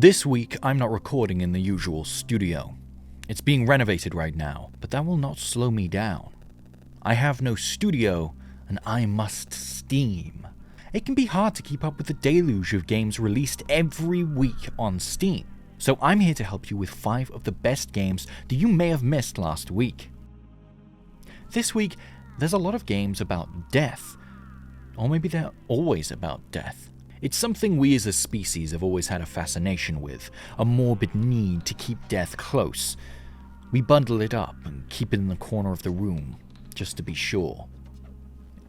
This week, I'm not recording in the usual studio. It's being renovated right now, but that will not slow me down. I have no studio, and I must Steam. It can be hard to keep up with the deluge of games released every week on Steam, so I'm here to help you with 5 of the best games that you may have missed last week. This week, there's a lot of games about death, or maybe they're always about death. It's something we as a species have always had a fascination with, a morbid need to keep death close. We bundle it up and keep it in the corner of the room, just to be sure.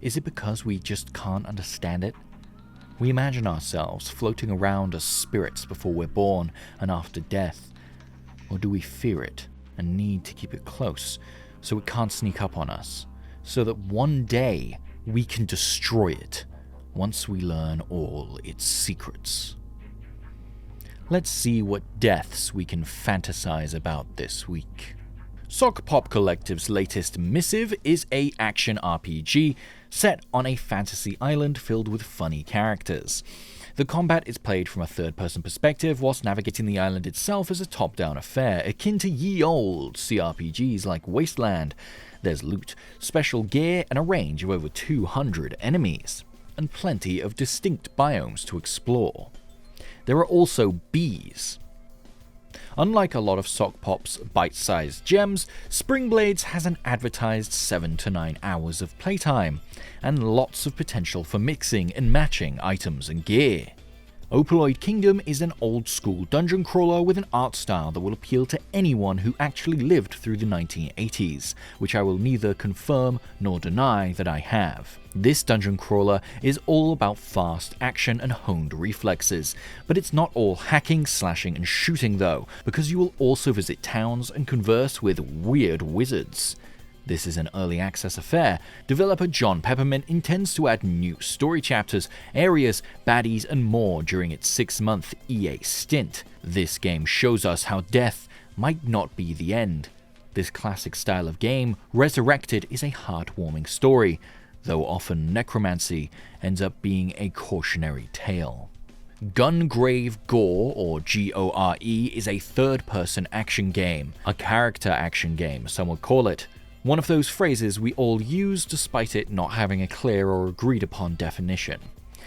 Is it because we just can't understand it? We imagine ourselves floating around as spirits before we're born and after death. Or do we fear it and need to keep it close so it can't sneak up on us, so that one day we can destroy it once we learn all its secrets? Let's see what deaths we can fantasize about this week. Sock Pop Collective's latest Missive is a action RPG set on a fantasy island filled with funny characters. The combat is played from a third-person perspective, whilst navigating the island itself is a top-down affair, akin to ye olde CRPGs like Wasteland. There's loot, special gear, and a range of over 200 enemies, and plenty of distinct biomes to explore. There are also bees. Unlike a lot of Sock Pop's bite-sized gems, Spring Blades has an advertised 7 to 9 hours of playtime, and lots of potential for mixing and matching items and gear. Opaloid Kingdom is an old-school dungeon crawler with an art style that will appeal to anyone who actually lived through the 1980s, which I will neither confirm nor deny that I have. This dungeon crawler is all about fast action and honed reflexes, but it's not all hacking, slashing and shooting though, because you will also visit towns and converse with weird wizards. This is an early access affair. Developer John Peppermint intends to add new story chapters, areas, baddies and more during its 6-month EA stint. This game shows us how death might not be the end. This classic style of game, resurrected, is a heartwarming story, though often necromancy ends up being a cautionary tale. Gungrave Gore, or g.o.r.e, is a third-person action game, a character action game, some would call it. One of those phrases we all use despite it not having a clear or agreed upon definition.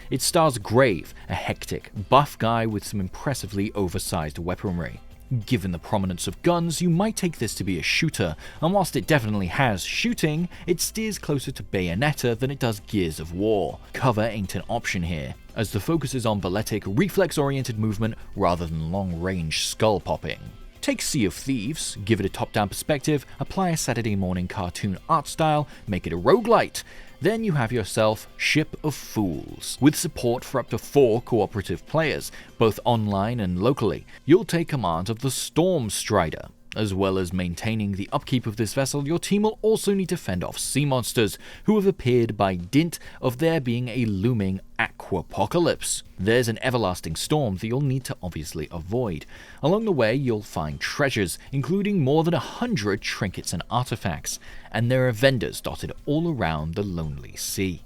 It stars Grave, a hectic, buff guy with some impressively oversized weaponry. Given the prominence of guns, you might take this to be a shooter, and whilst it definitely has shooting, it steers closer to Bayonetta than it does Gears of War. Cover ain't an option here, as the focus is on balletic, reflex-oriented movement rather than long-range skull-popping. Take Sea of Thieves, give it a top-down perspective, apply a Saturday morning cartoon art style, make it a roguelite. Then you have yourself Ship of Fools, with support for up to 4 cooperative players, both online and locally. You'll take command of the Storm Strider. As well as maintaining the upkeep of this vessel, your team will also need to fend off sea monsters, who have appeared by dint of there being a looming aquapocalypse. There's an everlasting storm that you'll need to obviously avoid. Along the way, you'll find treasures, including more than 100 trinkets and artifacts, and there are vendors dotted all around the lonely sea.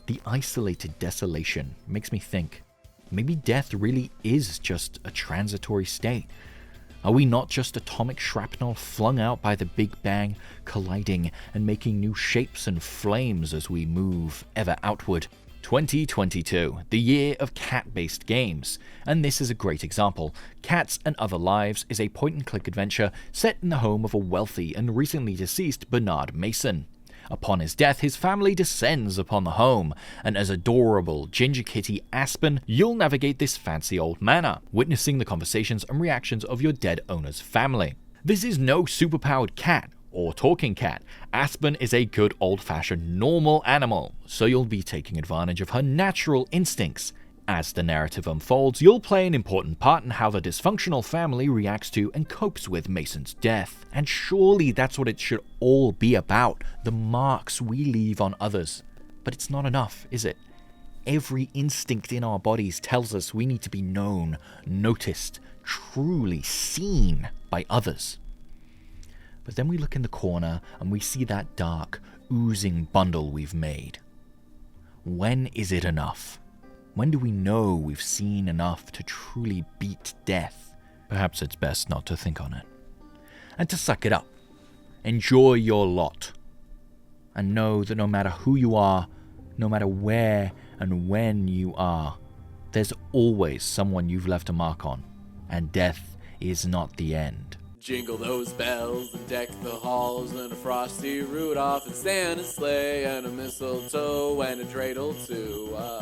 The isolated desolation makes me think, maybe death really is just a transitory state. Are we not just atomic shrapnel flung out by the Big Bang, colliding and making new shapes and flames as we move ever outward? 2022, the year of cat-based games, and this is a great example. Cats and Other Lives is a point-and-click adventure set in the home of a wealthy and recently deceased Bernard Mason. Upon his death, his family descends upon the home, and as adorable ginger kitty Aspen, you'll navigate this fancy old manor, witnessing the conversations and reactions of your dead owner's family. This is no superpowered cat or talking cat. Aspen is a good old-fashioned normal animal, so you'll be taking advantage of her natural instincts. As the narrative unfolds, you'll play an important part in how the dysfunctional family reacts to and copes with Mason's death. And surely that's what it should all be about, the marks we leave on others. But it's not enough, is it? Every instinct in our bodies tells us we need to be known, noticed, truly seen by others. But then we look in the corner and we see that dark, oozing bundle we've made. When is it enough? When do we know we've seen enough to truly beat death? Perhaps it's best not to think on it. And to suck it up. Enjoy your lot. And know that no matter who you are, no matter where and when you are, there's always someone you've left a mark on. And death is not the end. Jingle those bells and deck the halls, and a frosty Rudolph and Santa's sleigh, and a mistletoe and a dreidel too.